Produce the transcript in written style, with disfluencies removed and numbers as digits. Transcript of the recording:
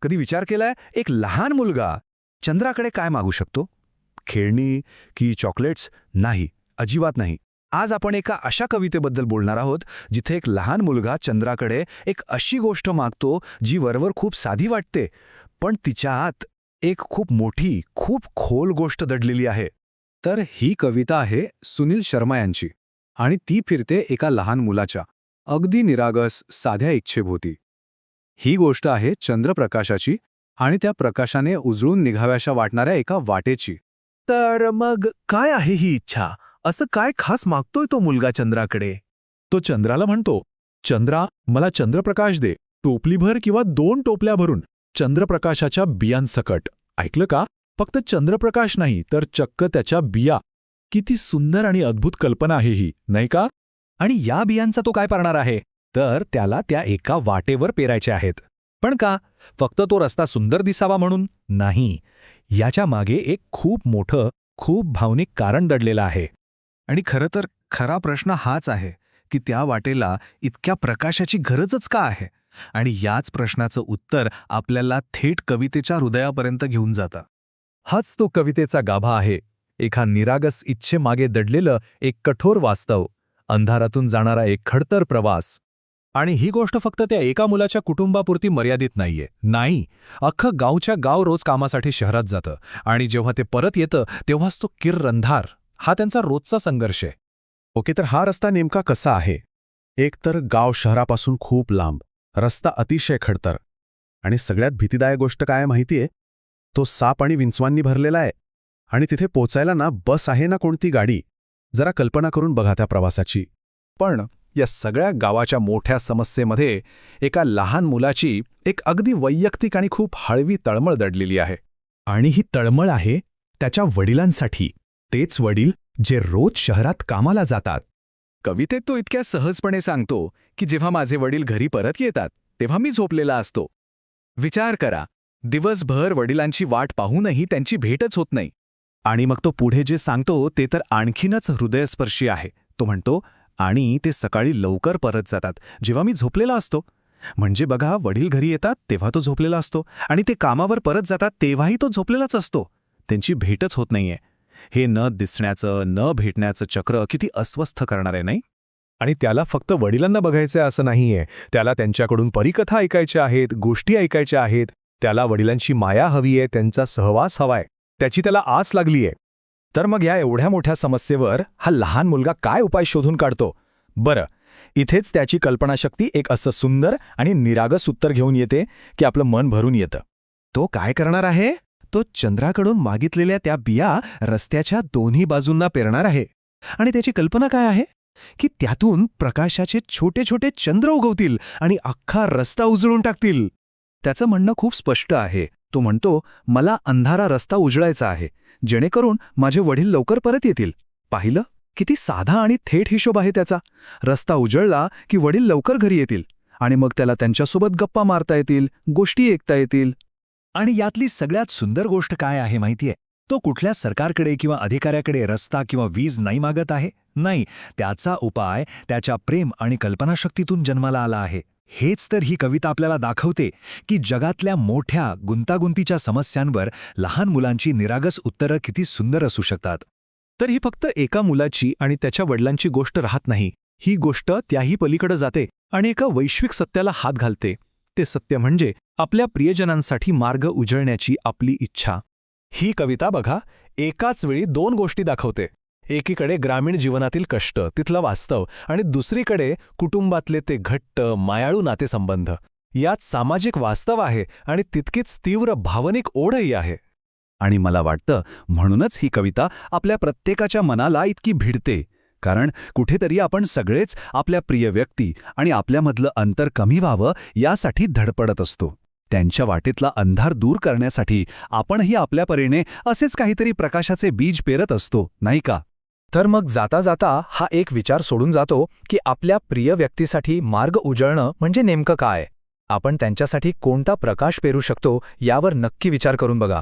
कधी विचार केलाय एक लहान मुलगा चंद्राकडे काय मागू शकतो? खेळणी की चॉकलेट्स? नाही, अजिबात नाही. आज आपण एका अशा कवितेबद्दल बोलणार आहोत जिथे एक लहान मुलगा चंद्राकडे एक अशी गोष्ट मागतो जी वरवर खूप साधी वाटते, पण तिच्या आत एक खूप मोठी, खूप खोल गोष्ट दडलेली आहे. तर ही कविता आहे सुनील शर्मा यांची, आणि ती फिरते एका लहान मुलाच्या अगदी निरागस साध्या इच्छेभोवती. ही गोष्ट आहे चंद्रप्रकाशाची आणि त्या प्रकाशाने उजळून निघाव्याशा वाटणाऱ्या एका वाटेची. तर मग काय आहे ही इच्छा? असं काय खास मागतोय तो मुलगा चंद्राकडे? तो चंद्राला म्हणतो, चंद्रा, मला चंद्रप्रकाश दे, टोपलीभर किंवा 2 टोपल्या भरून, चंद्रप्रकाशाच्या बियांसकट. ऐकलं का? फक्त चंद्रप्रकाश नाही, तर चक्क त्याच्या बिया. किती सुंदर आणि अद्भुत कल्पना आहे ही, नाही का? आणि या बियांचा तो काय करणार आहे? तर त्याला त्या एका वाटेवर पेरायचे आहेत. पण का? फक्त तो रस्ता सुंदर दिसावा म्हणून? नाही. याच्या मागे एक खूप मोठं, खूप भावनिक कारण दडलेलं आहे. आणि खरं तर खरा प्रश्न हाच आहे की त्या वाटेला इतक्या प्रकाशाची गरजच का आहे? आणि याच प्रश्नाचं उत्तर आपल्याला थेट कवितेच्या हृदयापर्यंत घेऊन जातं. हाच तो कवितेचा गाभा आहे. एका निरागस इच्छेमागे दडलेलं एक कठोर वास्तव, अंधारातून जाणारा एक खडतर प्रवास. आणि ही गोष्ट फक्त त्या एका मुलाच्या कुटुंबापुरती मर्यादित नाहीये. नाही, अख्खं गावच्या गाव रोज कामासाठी शहरात जातं, आणि जेव्हा ते परत येतं तेव्हाच तो किर्र अंधार. हा त्यांचा रोजचा संघर्ष आहे. ओके, तर हा रस्ता नेमका कसा आहे? एक तर गाव शहरापासून खूप लांब, रस्ता अतिशय खडतर, आणि सगळ्यात भीतीदायक गोष्ट काय माहितीये? तो साप आणि विंचवांनी भरलेला आहे. आणि तिथे पोचायला ना बस आहे ना कोणती गाडी. जरा कल्पना करून बघा त्या प्रवासाची. पण या सगळ्या गावाच्या मोठ्या समस्येमध्ये एका लहान मुलाची एक अगदी वैयक्तिक आणि खूप हळवी तळमळ दडलेली आहे. आणि ही तळमळ आहे त्याच्या वडिलांसाठी. तेच वडील जे रोज शहरात कामाला जातात. कवितेत तो इतक्या सहजपणे सांगतो की जेव्हा माझे वडील घरी परत येतात तेव्हा मी झोपलेला असतो. विचार करा, दिवसभर वडिलांची वाट पाहूनही त्यांची भेटच होत नाही. आणि मग तो पुढे जे सांगतो ते तर आणखीनच हृदयस्पर्शी आहे. तो म्हणतो, आणि ते सकाळी लवकर परत जातात जेव्हा मी झोपलेला असतो. म्हणजे बघा, वडील घरी येतात तेव्हा तो झोपलेला असतो, आणि ते कामावर परत जातात तेव्हाही तो झोपलेलाच असतो. त्यांची भेटच होत नाहीये. हे न दिसण्याचं, न भेटण्याचं चक्र किती अस्वस्थ करणार आहे, नाही? आणि त्याला फक्त वडिलांना बघायचं असं नाहीये. त्याला त्यांच्याकडून परीकथा ऐकायच्या आहेत, गोष्टी ऐकायच्या आहेत. त्याला वडिलांची माया हवी आहे, त्यांचा सहवास हवाय, त्याची त्याला आस लागलीये. तर मग या एवढ्या मोठ्या समस्येवर हा लहान मुलगा काय उपाय शोधून काढतो? बरं, इथेच त्याची कल्पनाशक्ती एक असं सुंदर आणि निरागस उत्तर घेऊन येते की आपलं मन भरून येतं. तो काय करणार आहे? तो चंद्राकडून मागितलेल्या त्या बिया रस्त्याच्या दोन्ही बाजूंना पेरणार आहे. आणि त्याची कल्पना काय आहे? की त्यातून प्रकाशाचे छोटे छोटे चंद्र उगवतील आणि अख्खा रस्ता उजळून टाकतील. त्याचं म्हणणं खूप स्पष्ट आहे. तो म्हणतो, मला अंधारा रस्ता उजळायचा आहे, जेणेकरून माझे वडील लवकर परत येतील. पाहिलं? किती साधा आणि थेट हिशोब आहे त्याचा. रस्ता उजळला की वडील लवकर घरी येतील, आणि मग त्याला त्यांच्यासोबत गप्पा मारता येतील, गोष्टी ऐकता येतील. आणि यातली सगळ्यात सुंदर गोष्ट काय आहे माहितीये? तो कुठल्या सरकारकडे किंवा अधिकाऱ्याकडे रस्ता किंवा वीज नाही मागत आहे. नाही, त्याचा उपाय त्याच्या प्रेम आणि कल्पनाशक्तीतून जन्माला आला आहे. हेच तर ही कविता आपल्याला दाखवते की जगातल्या मोठ्या गुंतागुंतीच्या समस्यांवर लहान मुलांची निरागस उत्तरं किती सुंदर असू शकतात. तर ही फक्त एका मुलाची आणि त्याच्या वडिलांची गोष्ट राहत नाही. ही गोष्ट त्याही पलीकडे जाते आणि एका वैश्विक सत्याला हात घालते. ते सत्य म्हणजे आपल्या प्रियजनांसाठी मार्ग उजळण्याची आपली इच्छा. ही कविता बघा, एकाच वेळी 2 गोष्टी दाखवते. एकीकडे ग्रामीण जीवनातील कष्ट, तिथलं वास्तव, आणि दुसरीकडे कुटुंबातले ते घट्ट, मायाळू नातेसंबंध. यात सामाजिक वास्तव आहे आणि तितकीच तीव्र भावनिक ओढही आहे. आणि मला वाटतं म्हणूनच ही कविता आपल्या प्रत्येकाच्या मनाला इतकी भिडते, कारण कुठेतरी आपण सगळेच आपल्या प्रिय व्यक्ती आणि आपल्यामधलं अंतर कमी व्हावं यासाठी धडपडत असतो. त्यांच्या वाटेतला अंधार दूर करण्यासाठी आपणही आपल्या परीने असेच काहीतरी प्रकाशाचे बीज पेरत असतो, नाही का? तर मग जाता जाता हा एक विचार सोडून जातो की आपल्या प्रिय व्यक्तीसाठी मार्ग उजळणं म्हणजे नेमकं काय? आपण त्यांच्यासाठी कोणता प्रकाश पेरू शकतो यावर नक्की विचार करून बघा.